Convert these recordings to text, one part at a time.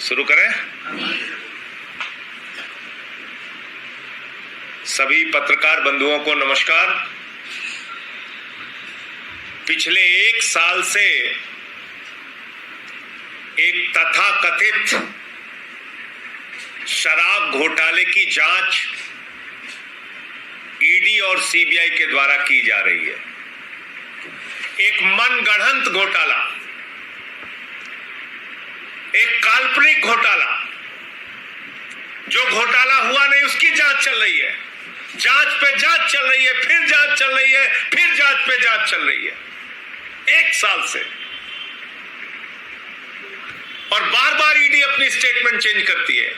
शुरू करें। सभी पत्रकार बंधुओं को नमस्कार। पिछले एक साल से एक तथाकथित शराब घोटाले की जांच ईडी और सीबीआई के द्वारा की जा रही है। एक मनगढ़ंत घोटाला, एक काल्पनिक घोटाला, जो घोटाला हुआ नहीं उसकी जांच चल रही है। जांच पे जांच चल रही है, फिर जांच चल रही है, फिर जांच पे जांच चल रही है एक साल से। और बार बार ईडी अपनी स्टेटमेंट चेंज करती है।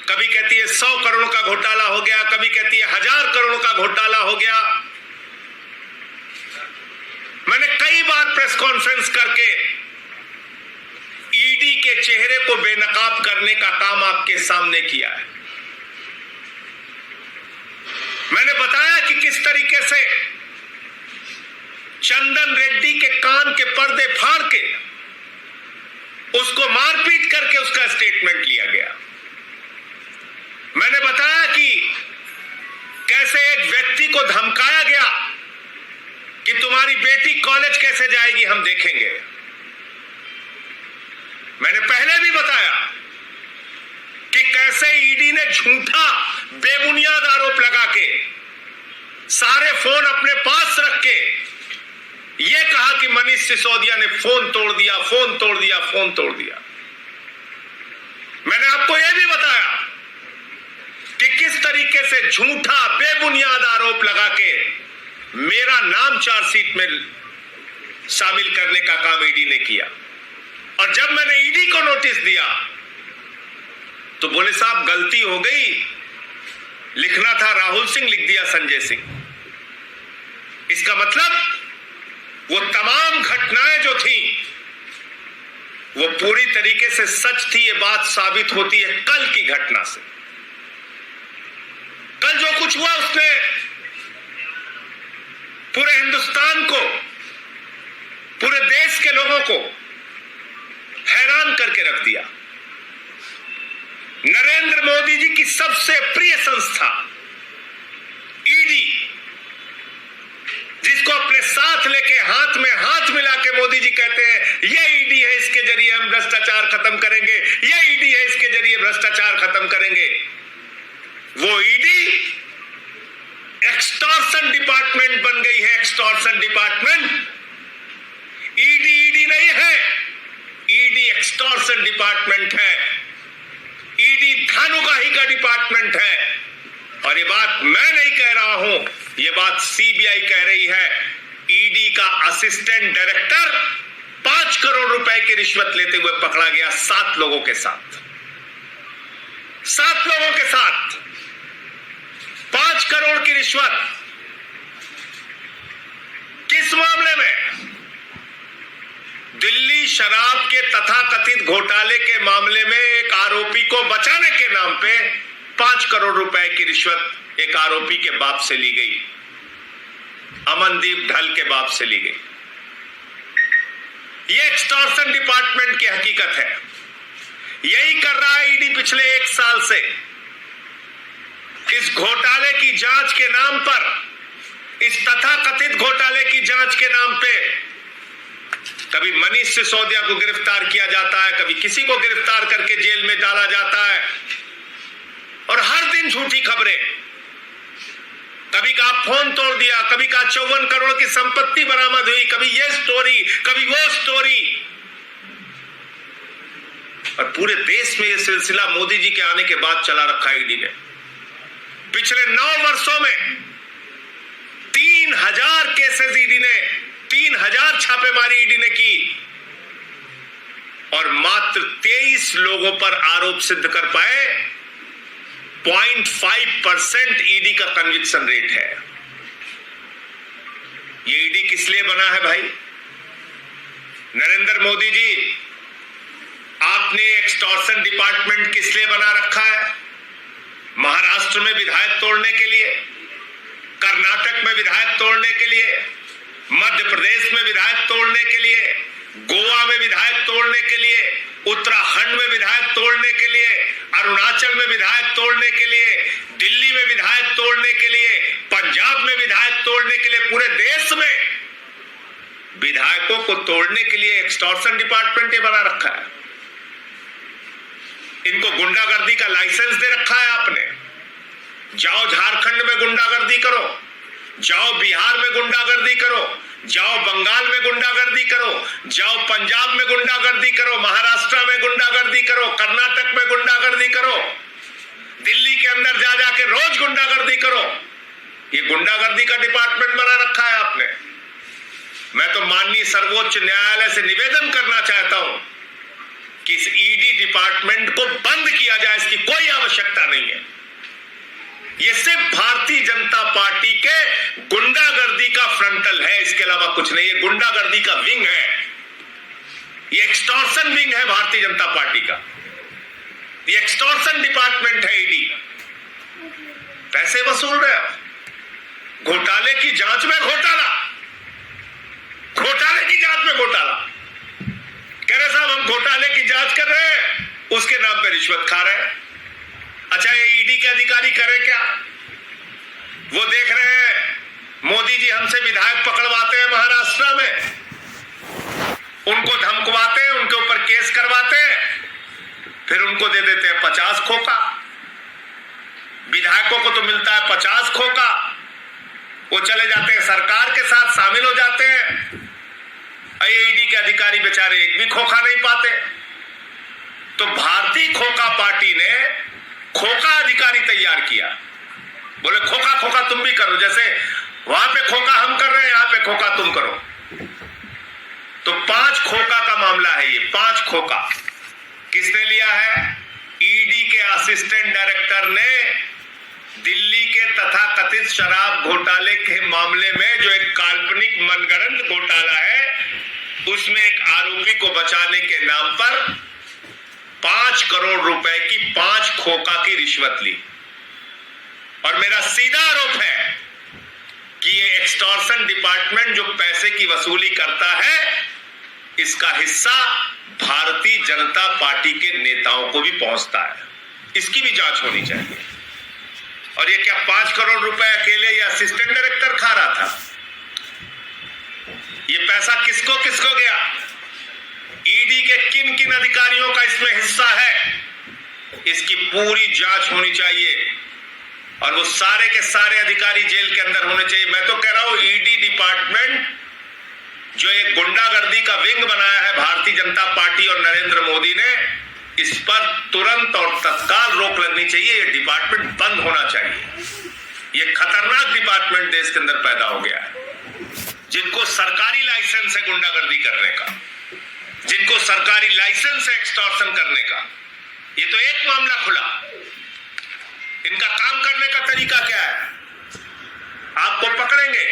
कभी कहती है 100 करोड़ का घोटाला हो गया, कभी कहती है 1000 करोड़ का घोटाला हो गया। मैंने कई बार प्रेस कॉन्फ्रेंस करके ईडी के चेहरे को बेनकाब करने का काम आपके सामने किया है। मैंने बताया कि किस तरीके से चंदन रेड्डी के कान के पर्दे फाड़ के उसको मारपीट करके उसका स्टेटमेंट लिया गया। मैंने बताया कि कैसे एक व्यक्ति को धमकाया गया कि तुम्हारी बेटी कॉलेज कैसे जाएगी, हम देखेंगे। मैंने पहले भी बताया कि कैसे ईडी ने झूठा बेबुनियाद आरोप लगा के सारे फोन अपने पास रख के यह कहा कि मनीष सिसोदिया ने फोन तोड़ दिया, फोन तोड़ दिया, फोन तोड़ दिया। मैंने आपको यह भी बताया कि किस तरीके से झूठा बेबुनियाद आरोप लगा के मेरा नाम चार्जशीट में शामिल करने का काम ईडी ने किया। और जब मैंने ईडी को नोटिस दिया तो बोले साहब गलती हो गई, लिखना था राहुल सिंह, लिख दिया संजय सिंह। इसका मतलब वो तमाम घटनाएं जो थी वो पूरी तरीके से सच थी। ये बात साबित होती है कल की घटना से। कल जो कुछ हुआ उसने पूरे हिंदुस्तान को, पूरे देश के लोगों को हैरान करके रख दिया। नरेंद्र मोदी जी की सबसे प्रिय संस्था ईडी, जिसको अपने साथ लेके हाथ में हाथ मिला के मोदी जी कहते हैं ये ईडी है, इसके जरिए हम भ्रष्टाचार खत्म करेंगे, ये ईडी है, इसके जरिए भ्रष्टाचार खत्म करेंगे। वो ईडी एक्सटॉर्शन डिपार्टमेंट बन गई है। Extortion department. ईडी नहीं है, ईडी एक्सटॉर्शन डिपार्टमेंट है। ईडी धानुकाही का डिपार्टमेंट है। और ये बात मैं नहीं कह रहा हूं, ये बात सीबीआई कह रही है। ईडी का असिस्टेंट डायरेक्टर 5 करोड़ रुपए की रिश्वत लेते हुए पकड़ा गया 7 लोगों के साथ। 7 लोगों के साथ 5 करोड़ की रिश्वत। किस मामले में? दिल्ली शराब के तथाकथित घोटाले के मामले में एक आरोपी को बचाने के नाम पे 5 करोड़ रुपए की रिश्वत एक आरोपी के बाप से ली गई, अमनदीप ढल के बाप से ली गई। यह एक्सटॉर्शन डिपार्टमेंट की हकीकत है। यही कर रहा है ईडी पिछले 1 साल से। इस घोटाले की जांच के नाम पर, इस तथाकथित घोटाले की जांच के नाम पे कभी मनीष सिसोदिया को गिरफ्तार किया जाता है, कभी किसी को गिरफ्तार करके जेल में डाला जाता है। और हर दिन झूठी खबरें। कभी कहा फोन तोड़ दिया, कभी कहा 54 करोड़ की संपत्ति बरामद हुई, कभी ये स्टोरी, कभी वो स्टोरी। और पूरे देश में यह सिलसिला मोदी जी के आने के बाद चला रखा ईडी ने। पिछले 9 वर्षों में 3000 केसेस ईडी ने, 3000 छापेमारी ईडी ने की और मात्र 23 लोगों पर आरोप सिद्ध कर पाए। 0.5% ईडी का कन्विक्शन रेट है। ये ईडी किस लिए बना है भाई? नरेंद्र मोदी जी, आपने एक्सटॉर्शन डिपार्टमेंट किस लिए बना रखा है? महाराष्ट्र में विधायक तोड़ने के लिए, कर्नाटक में विधायक तोड़ने के लिए, मध्य प्रदेश में विधायक तोड़ने के लिए, गोवा में विधायक तोड़ने के लिए, उत्तराखंड में विधायक तोड़ने के लिए, अरुणाचल में विधायक तोड़ने के लिए, दिल्ली में विधायक तोड़ने के लिए, पंजाब में विधायक तोड़ने के लिए, पूरे देश में विधायकों को तोड़ने के लिए एक्सटॉर्शन डिपार्टमेंट ये बना रखा है। इनको गुंडागर्दी का लाइसेंस दे रखा है आपने। जाओ झारखंड में गुंडागर्दी करो, जाओ बिहार में गुंडागर्दी करो, जाओ बंगाल में गुंडागर्दी करो, जाओ पंजाब में गुंडागर्दी करो, महाराष्ट्र में गुंडागर्दी करो, कर्नाटक में गुंडागर्दी करो, दिल्ली के अंदर जा जाके रोज गुंडागर्दी करो। ये गुंडागर्दी का डिपार्टमेंट बना रखा है आपने। मैं तो माननीय सर्वोच्च न्यायालय से निवेदन करना चाहता हूं कि इस ईडी डिपार्टमेंट को बंद किया जाए। इसकी कोई आवश्यकता नहीं है। ये सिर्फ भारतीय जनता पार्टी के गुंडागर्दी का फ्रंटल है, इसके अलावा कुछ नहीं। ये गुंडागर्दी का विंग है, ये एक्सटॉर्शन विंग है भारतीय जनता पार्टी का। ये एक्सटॉर्शन डिपार्टमेंट है ईडी। पैसे वसूल रहे हो, घोटाले की जांच में घोटाला, घोटाले की जांच में घोटाला। कह रहे साहब हम घोटाले की जांच कर रहे हैं, उसके नाम पे रिश्वत खा रहे हैं। अच्छा, ये ईडी के अधिकारी करें क्या? वो देख रहे हैं मोदी जी हमसे विधायक पकड़वाते हैं महाराष्ट्र में, उनको धमकवाते हैं, उनके ऊपर केस करवाते हैं, फिर उनको दे देते हैं 50 खोखा। विधायकों को तो मिलता है 50 खोखा, वो चले जाते हैं सरकार के साथ शामिल हो जाते हैं। ईडी के अधिकारी बेचारे एक भी खोखा नहीं पाते। तो भारतीय खोखा पार्टी ने खोखा अधिकारी तैयार किया। बोले खोखा खोखा तुम भी करो, जैसे वहां पे खोखा हम कर रहे हैं, यहां पे खोखा तुम करो। तो 5 खोखा का मामला है ये। 5 खोखा किसने लिया है? ईडी के असिस्टेंट डायरेक्टर ने दिल्ली के तथाकथित शराब घोटाले के मामले में, जो एक काल्पनिक मनगढ़ंत घोटाला है, उसमें एक आरोपी को बचाने के नाम पर 5 करोड़ रुपए की 5 खोखा की रिश्वत ली। और मेरा सीधा आरोप है कि ये एक्सटॉर्शन डिपार्टमेंट जो पैसे की वसूली करता है, इसका हिस्सा भारतीय जनता पार्टी के नेताओं को भी पहुंचता है। इसकी भी जांच होनी चाहिए। और ये क्या 5 करोड़ रुपए अकेले ये असिस्टेंट डायरेक्टर खा रहा था? ये पैसा किसको किसको गया? ईडी के किन किन अधिकारियों का इसमें हिस्सा है? इसकी पूरी जांच होनी चाहिए और वो सारे के सारे अधिकारी जेल के अंदर होने चाहिए। मैं तो कह रहा हूं ईडी डिपार्टमेंट जो एक गुंडागर्दी का विंग बनाया है भारतीय जनता पार्टी और नरेंद्र मोदी ने, इस पर तुरंत और तत्काल रोक लगनी चाहिए। ये डिपार्टमेंट बंद होना चाहिए। ये खतरनाक डिपार्टमेंट देश के अंदर पैदा हो गया है। जिनको सरकारी लाइसेंस है गुंडागर्दी करने का, जिनको सरकारी लाइसेंस है एक्सटॉर्शन करने का, ये तो एक मामला खुला। इनका काम करने का तरीका क्या है? आपको पकड़ेंगे,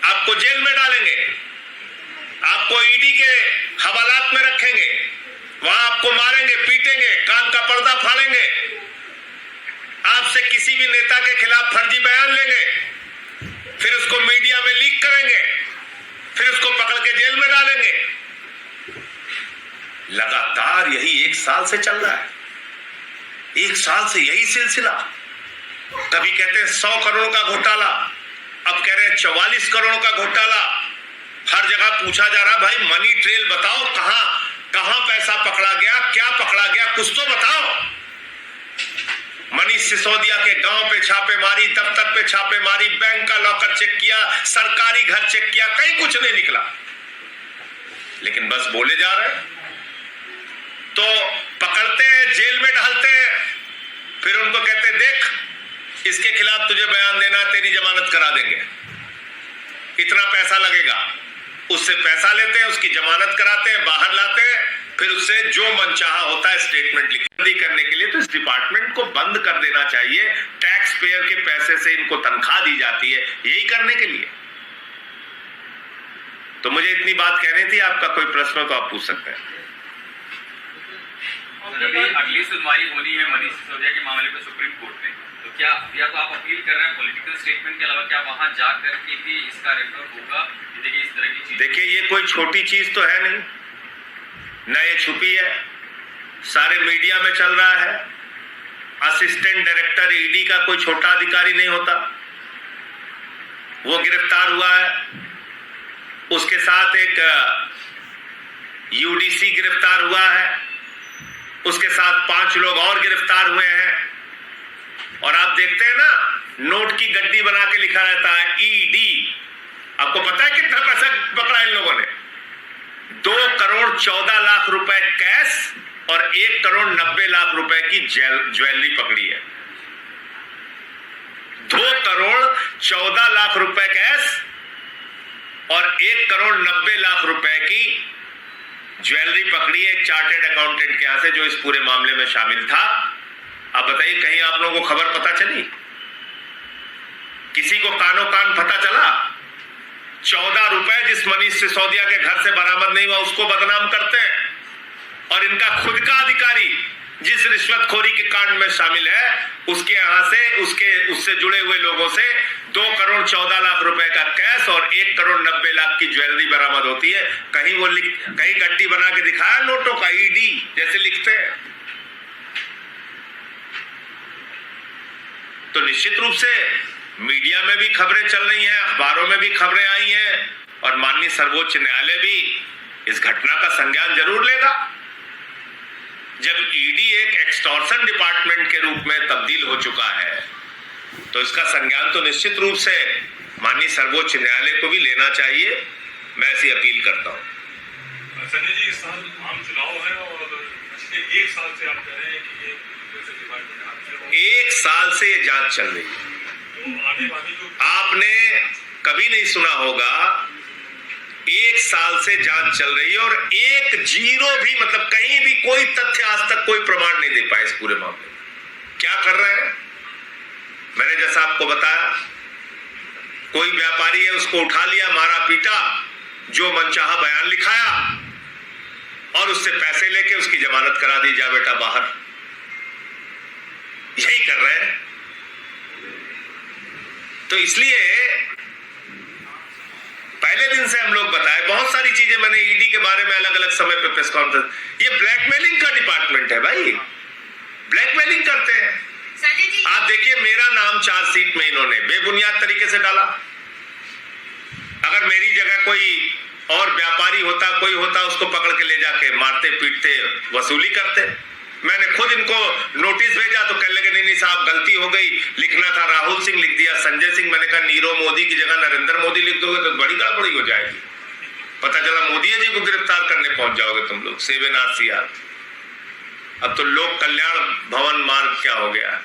आपको जेल में डालेंगे, आपको ईडी के हवालात में रखेंगे, वहां आपको मारेंगे, पीटेंगे, कान का पर्दा फाड़ेंगे, आपसे किसी भी नेता के खिलाफ फर्जी बयान लेंगे, फिर उसको मीडिया में लीक करेंगे, फिर उसको पकड़ के जेल में डालेंगे। लगातार यही 1 साल से चल रहा है। 1 साल से यही सिलसिला। कभी कहते हैं 100 करोड़ का घोटाला, अब कह रहे हैं 44 करोड़ का घोटाला। हर जगह पूछा जा रहा भाई मनी ट्रेल बताओ, कहां पैसा पकड़ा गया, क्या पकड़ा गया, कुछ तो बताओ। मनीष सिसोदिया के गांव पे छापेमारी, दफ्तर पे छापेमारी, बैंक का लॉकर चेक किया, सरकारी घर चेक किया, कहीं कुछ नहीं निकला। लेकिन बस बोले जा रहे हैं। तो पकड़ते हैं, जेल में डालते हैं, फिर उनको कहते हैं देख इसके खिलाफ तुझे बयान देना, तेरी जमानत करा देंगे, इतना पैसा लगेगा। उससे पैसा लेते हैं, उसकी जमानत कराते हैं, बाहर लाते हैं, फिर उससे जो मनचाहा होता है स्टेटमेंट लिखी करने के लिए। तो इस डिपार्टमेंट को बंद कर देना चाहिए। टैक्स पेयर के पैसे से इनको तनख्वाह दी जाती है यही करने के लिए। तो मुझे इतनी बात कहनी थी। आपका कोई प्रश्न हो तो आप पूछ सकते हैं। अभी अगली सुनवाई होनी है मनीष सिसोदिया के मामले में सुप्रीम कोर्ट में, तो क्या या तो आप अपील कर रहे हैं पॉलिटिकल स्टेटमेंट के अलावा, क्या वहां जाकर के भी इसका रेफर होगा? देखिए इस तरह की चीज, देखिए ये कोई छोटी चीज तो है नहीं, न ये छुपी है, सारे मीडिया में चल रहा है। असिस्टेंट डायरेक्टर ईडी का कोई छोटा अधिकारी नहीं होता, वो गिरफ्तार हुआ है, उसके साथ एक यूडीसी गिरफ्तार हुआ है, उसके साथ 5 लोग और गिरफ्तार हुए हैं। और आप देखते हैं ना, नोट की गड्डी बना के लिखा रहता है ईडी। आपको पता है कितना पैसा पकड़ा इन लोगों ने? 2 करोड़ 14 लाख रुपए कैश और 1 करोड़ 90 लाख रुपए की ज्वेलरी पकड़ी है। 2 करोड़ 14 लाख रुपए कैश और 1 करोड़ 90 लाख रुपए की ज्वेलरी पकड़ी है एक चार्टेड अकाउंटेंट के यहां से, जो इस पूरे मामले में शामिल था। आप बताइए, कहीं आप लोगों को खबर पता चली? किसी को कानो कान पता चला? 14 रुपए जिस मनीष सिसोदिया के घर से बरामद नहीं हुआ, उसको बदनाम करते हैं। और इनका खुद का अधिकारी जिस रिश्वतखोरी के कांड में शामिल है, उसके यहां से उससे जुड़े हुए लोगों से 2 करोड़ 14 लाख रुपए का कैश और 1 करोड़ 90 लाख की ज्वेलरी बरामद होती है। कहीं गड्डी बना के दिखाया नोटों का, ईडी जैसे लिखते हैं। तो निश्चित रूप से मीडिया में भी खबरें चल रही हैं, अखबारों में भी खबरें आई हैं, और माननीय सर्वोच्च न्यायालय भी इस घटना का संज्ञान जरूर लेगा। जब ईडी एक एक्सटॉर्शन डिपार्टमेंट के रूप में तब्दील हो चुका है, तो इसका संज्ञान तो निश्चित रूप से माननीय सर्वोच्च न्यायालय को भी लेना चाहिए। मैं ऐसी अपील करता हूं। संजय जी, इस साल आम चुनाव है और पिछले 1 साल से आप कह रहे हैं कि ये 1 साल से ये जांच चल रही है। तो आने वाली जो आपने कभी नहीं सुना होगा, 1 साल से जांच चल रही है और एक जीरो भी, मतलब कहीं भी कोई तथ्य आज तक कोई प्रमाण नहीं दे पाया इस पूरे मामले में। क्या कर रहे हैं? मैंने जैसा आपको बताया, कोई व्यापारी है, उसको उठा लिया, मारा पीटा, जो मनचाहा बयान लिखाया और उससे पैसे लेके उसकी जमानत करा दी, जा बेटा बाहर। यही कर रहे हैं। तो इसलिए पहले दिन से हम लोग बताए, बहुत सारी चीजें मैंने ईडी के बारे में अलग अलग समय पे प्रेस कॉन्फ्रेंस, ये ब्लैकमेलिंग का डिपार्टमेंट है भाई, ब्लैकमेलिंग करते हैं। आप देखिए, मेरा नाम चार्जशीट में इन्होंने बेबुनियाद तरीके से डाला। अगर मेरी जगह कोई और व्यापारी होता, कोई होता, उसको पकड़ के ले जाके मारते पीटते, वसूली करते। मैंने खुद इनको नोटिस भेजा तो कहने लगे नहीं साहब गलती हो गई, लिखना था राहुल सिंह, लिख दिया संजय सिंह। मैंने कहा नीरव मोदी की जगह नरेंद्र मोदी लिख दोगे तो बड़ी गड़बड़ी हो जाएगी। पता चला मोदी जी को गिरफ्तार करने पहुंच जाओगे तुम लोग, 7 RCR। अब तो लोक कल्याण भवन मार्ग क्या हो गया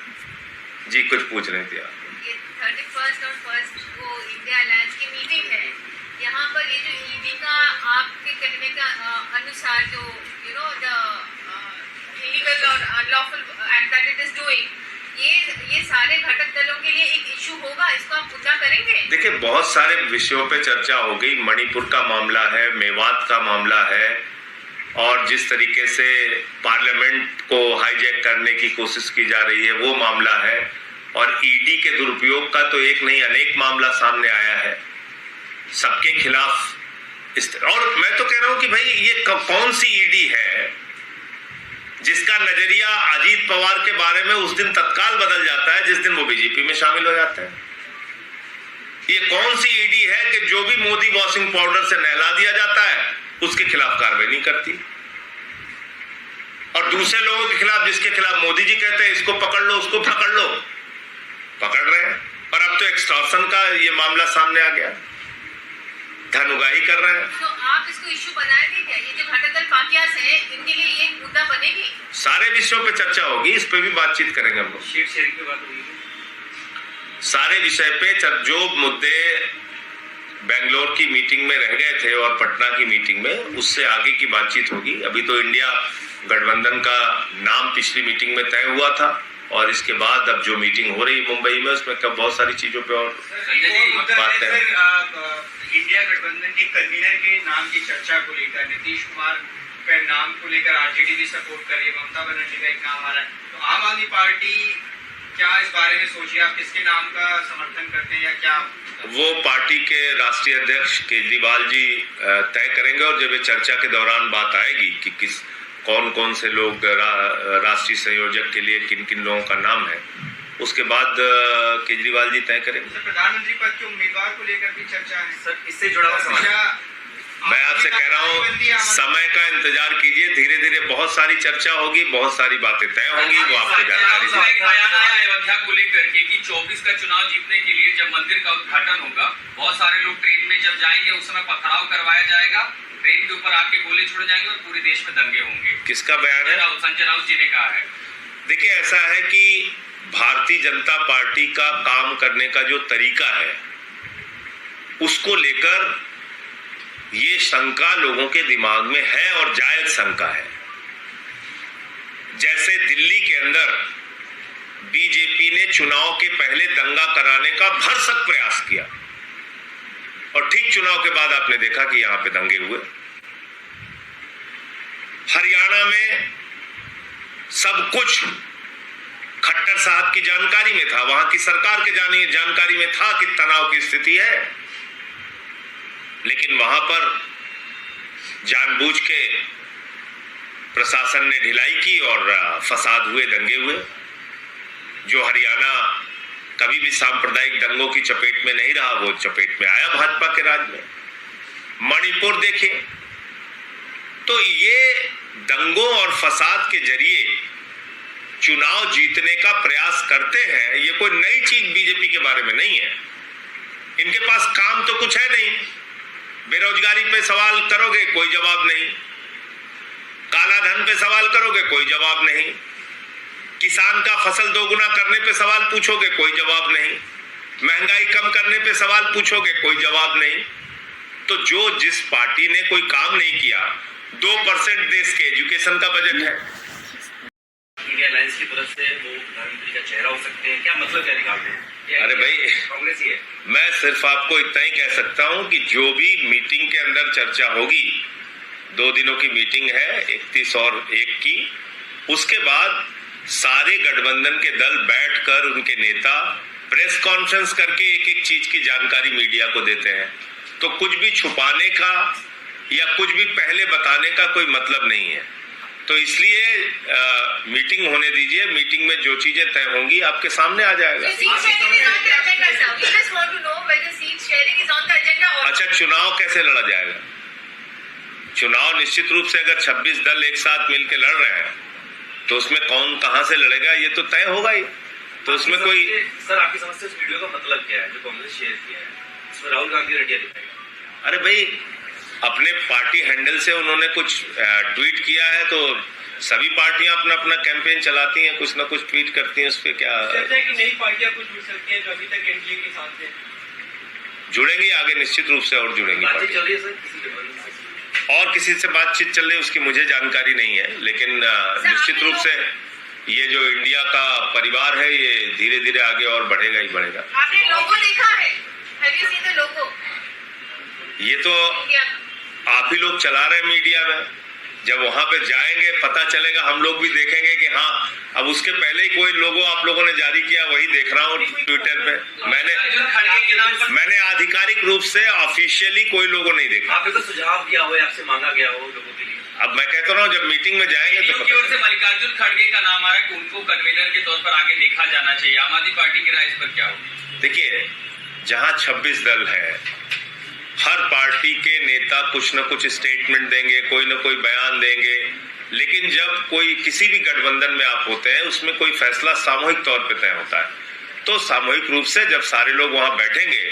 जी? कुछ पूछ रहे थे आप? 31 और 1 को इंडिया अलायंस की मीटिंग है। यहाँ पर ये जो ईडी का आपके कहने का अनुसार जो द इलीगल और unlawful act that it is doing, ये सारे घटक दलों के लिए एक इशू होगा, इसको आप मुद्दा करेंगे? देखिए, बहुत सारे विषयों पे चर्चा हो गई। मणिपुर का मामला है, मेवात का मामला है, और जिस तरीके से पार्लियामेंट को हाईजैक करने की कोशिश की जा रही है वो मामला है, और ईडी के दुरुपयोग का तो एक नहीं अनेक मामला सामने आया है सबके खिलाफ। और मैं तो कह रहा हूं कि भाई ये कौन सी ईडी है जिसका नजरिया अजीत पवार के बारे में उस दिन तत्काल बदल जाता है जिस दिन वो बीजेपी में शामिल हो जाते हैं? ये कौन सी ईडी है कि जो भी मोदी वॉशिंग पाउडर से नहला दिया जाता है उसके खिलाफ कार्रवाई नहीं करती, और दूसरे लोगों के खिलाफ, जिसके खिलाफ मोदी जी कहते हैं इसको पकड़ लो उसको पकड़ लो, पकड़ रहे हैं। और अब तो एक्सटॉर्शन का ये मामला सामने आ गया, धन उगाही कर रहे हैं। तो आप इसको इशू बनाएंगे क्या? ये जो घटक दल पाकियास है, इनके लिए ये मुद्दा बनेगी? सारे विषयों पे चर्चा होगी, इस पे भी बातचीत करेंगे हम लोग। शीट शेयरिंग की बात होगी, सारे विषय पे जो मुद्दे बेंगलोर की मीटिंग में रह गए थे और पटना की मीटिंग में, उससे आगे की बातचीत होगी। अभी तो इंडिया गठबंधन का नाम पिछली मीटिंग में तय हुआ था, और इसके बाद अब जो मीटिंग हो रही मुंबई में उसमें कब बहुत सारी चीजों पे और बात है। इंडिया गठबंधन के कन्वीनर के नाम की चर्चा को लेकर नीतीश कुमार नाम को लेकर आरजेडी भी सपोर्ट कर रही है, ममता बनर्जी का एक नाम आ रहा है, तो आम आदमी पार्टी क्या इस बारे में सोचिए, आप किसके नाम का समर्थन करते हैं या क्या? वो पार्टी के राष्ट्रीय अध्यक्ष केजरीवाल जी तय करेंगे, और जब ये चर्चा के दौरान बात आएगी कि कौन कौन से लोग राष्ट्रीय संयोजक के लिए किन किन लोगों का नाम है, उसके बाद केजरीवाल जी तय करेंगे। सर, प्रधानमंत्री पद के उम्मीदवार को लेकर भी चर्चा है सर, इससे जुड़ा हुआ सवाल मैं आपसे कह रहा हूँ, समय का इंतजार कीजिए, धीरे धीरे बहुत सारी चर्चा होगी, बहुत सारी बातें तय होंगी, वो आपको जानकारी देंगे। अयोध्या को लेकर के कि 24 का चुनाव जीतने के लिए जब मंदिर का उद्घाटन होगा, बहुत सारे लोग ट्रेन में जब जाएंगे उस समय पथराव करवाया जाएगा, ट्रेन के ऊपर आके गोले छोड़ जाएंगे और पूरे देश में दंगे होंगे। किसका बयान है? संजय राउत जी ने कहा है। देखिए, ऐसा है कि भारतीय जनता पार्टी का काम करने का जो तरीका है, उसको लेकर ये शंका लोगों के दिमाग में है, और जायज शंका है। जैसे दिल्ली के अंदर बीजेपी ने चुनाव के पहले दंगा कराने का भरसक प्रयास किया, और ठीक चुनाव के बाद आपने देखा कि यहां पे दंगे हुए। हरियाणा में सब कुछ खट्टर साहब की जानकारी में था, वहां की सरकार के जानकारी में था कि तनाव की स्थिति है, लेकिन वहां पर जानबूझ के प्रशासन ने ढिलाई की और फसाद हुए, दंगे हुए। जो हरियाणा कभी भी सांप्रदायिक दंगों की चपेट में नहीं रहा, वो चपेट में आया भाजपा के राज में। मणिपुर देखिए, तो ये दंगों और फसाद के जरिए चुनाव जीतने का प्रयास करते हैं। ये कोई नई चीज बीजेपी के बारे में नहीं है। इनके पास काम तो कुछ है नहीं। बेरोजगारी पे सवाल करोगे, कोई जवाब नहीं। काला धन पे सवाल करोगे, कोई जवाब नहीं। किसान का फसल दोगुना करने पे सवाल पूछोगे, कोई जवाब नहीं। महंगाई कम करने पे सवाल पूछोगे, कोई जवाब नहीं। तो जो जिस पार्टी ने कोई काम नहीं किया, 2% देश के एजुकेशन का बजट है। इंडिया अलायंस की तरफ से वो प्रधानमंत्री का चेहरा हो सकते हैं, क्या मतलब क्या निकालते हैं? अरे भाई, कांग्रेस ही है। मैं सिर्फ आपको इतना ही कह सकता हूं कि जो भी मीटिंग के अंदर चर्चा होगी, 2 दिनों की मीटिंग है, 31 और 1 की, उसके बाद सारे गठबंधन के दल बैठकर उनके नेता प्रेस कॉन्फ्रेंस करके एक एक चीज की जानकारी मीडिया को देते हैं। तो कुछ भी छुपाने का या कुछ भी पहले बताने का कोई मतलब नहीं है। तो इसलिए मीटिंग होने दीजिए, मीटिंग में जो चीजें तय होंगी आपके सामने आ जाएगा। अच्छा, चुनाव कैसे लड़ा जाएगा? चुनाव निश्चित रूप से अगर 26 दल एक साथ मिलकर लड़ रहे हैं, तो उसमें कौन कहां से लड़ेगा ये तो तय होगा ही। तो उसमें कोई सर, आपकी समझ से इस वीडियो का मतलब क्या है जो कांग्रेस शेयर किया है? इसमें राहुल गांधी रेडिया दिखाएगा। अरे भाई, अपने पार्टी हैंडल से उन्होंने कुछ ट्वीट किया है, तो सभी पार्टियां अपना अपना कैंपेन चलाती हैं, कुछ ना कुछ ट्वीट करती हैं। उस पर क्या कि नई पार्टियां कुछ जुड़ सकती हैं जो अभी तक एनडीए के साथ हैं? जुड़ेंगी आगे, निश्चित रूप से और जुड़ेंगी। बातचीत चल रही है सर और किसी से बातचीत चल रही है उसकी मुझे जानकारी नहीं है, लेकिन निश्चित रूप से ये जो इंडिया का परिवार है, ये धीरे धीरे आगे और बढ़ेगा ही बढ़ेगा। आपने लोगो देखा है? Have you seen the logo? ये तो आप ही लोग चला रहे हैं मीडिया में। जब वहां पे जाएंगे पता चलेगा, हम लोग भी देखेंगे कि हाँ, अब उसके पहले ही कोई लोगो आप लोगों ने जारी किया, वही देख रहा हूँ ट्विटर पे। मैंने आधिकारिक रूप से ऑफिशियली कोई लोगो नहीं देखा। आपने तो सुझाव दिया हो, आपसे मांगा गया हो लोगों के लिए। अब मैं कहता रहा हूँ, जब मीटिंग में जाएंगे तो की ओर से मल्लिकार्जुन खड़गे का नाम आ रहा है कि उनको कन्वीनर के तौर पर आगे देखा जाना चाहिए। आम आदमी पार्टी की राय इस पर क्या होगी? देखिए, जहां 26 दल है, हर पार्टी के नेता कुछ न कुछ स्टेटमेंट देंगे, कोई न कोई बयान देंगे, लेकिन जब कोई किसी भी गठबंधन में आप होते हैं, उसमें कोई फैसला सामूहिक तौर पे तय होता है। तो सामूहिक रूप से जब सारे लोग वहां बैठेंगे,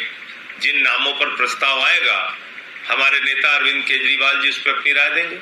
जिन नामों पर प्रस्ताव आएगा, हमारे नेता अरविंद केजरीवाल जी उस पर अपनी राय देंगे।